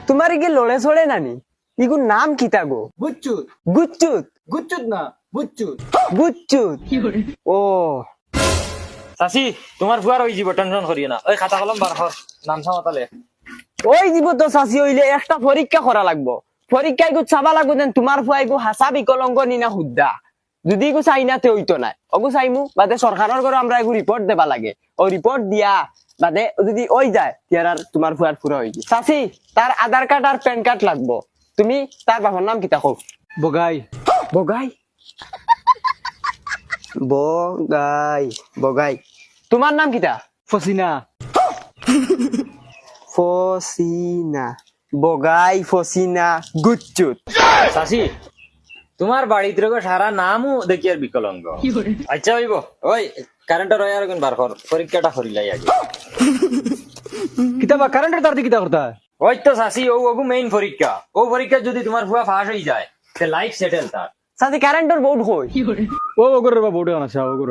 তোমার কি লড়ে ছড়ে নানি ইগুর নাম কিতা গো? বুচ্চুত গুচ্চুত গুচ্চুত না বুচ্চুত গুচ্চুত ও চাচি তোমার ফুয়ার ওই জীব টেনশন করিও না ওই খাতা কলম বার কর নাম সামাতালে ওই দিব তো চাচি হইলে একটা পরীক্ষা করা লাগবো পরীক্ষায় গো চাবা লাগবো দেন তোমার ফুয়াই গো হাসা বিকলঙ্গ নিনা হুদ্দা যদি গো চাই না তে হইতো নাই অগো চাইমু বাদে সরকারের ঘরে আমরা এগো রিপোর্ট দেবা লাগে ওই রিপোর্ট দিয়া বাদে যদি ওই যায় তিয়ার আর তোমার ফুয়ার ফুরা হইছে চাচি তার আধার কার্ড আর প্যান কার্ড লাগবো তুমি তার বাবার নাম কিতা কও? বগাই বগাই বগাই বগাই তোমার নাম কিতা? ফসিনা ফসিনা বগাই ফসিনা গুচ্চুত চাচি তোমার বাড়িতে রোগ সারা নামও দেখি আর বিকলঙ্গ আচ্ছা হইব ওই কারেন্টের ওই আর কোন বার কর পরীক্ষাটা করিলাই আগে কিতাবা কারেন্টের তার কিতা করতা ওই তো চাচি ও ওগু মেইন পরীক্ষা ও পরীক্ষা যদি তোমার ফুয়া ফাঁস হয়ে যায় তে লাইফ সেটেল তার সাথে কারেন্টর বোর্ড কই? ও ওগর বাবা বড় আনা সা ওগর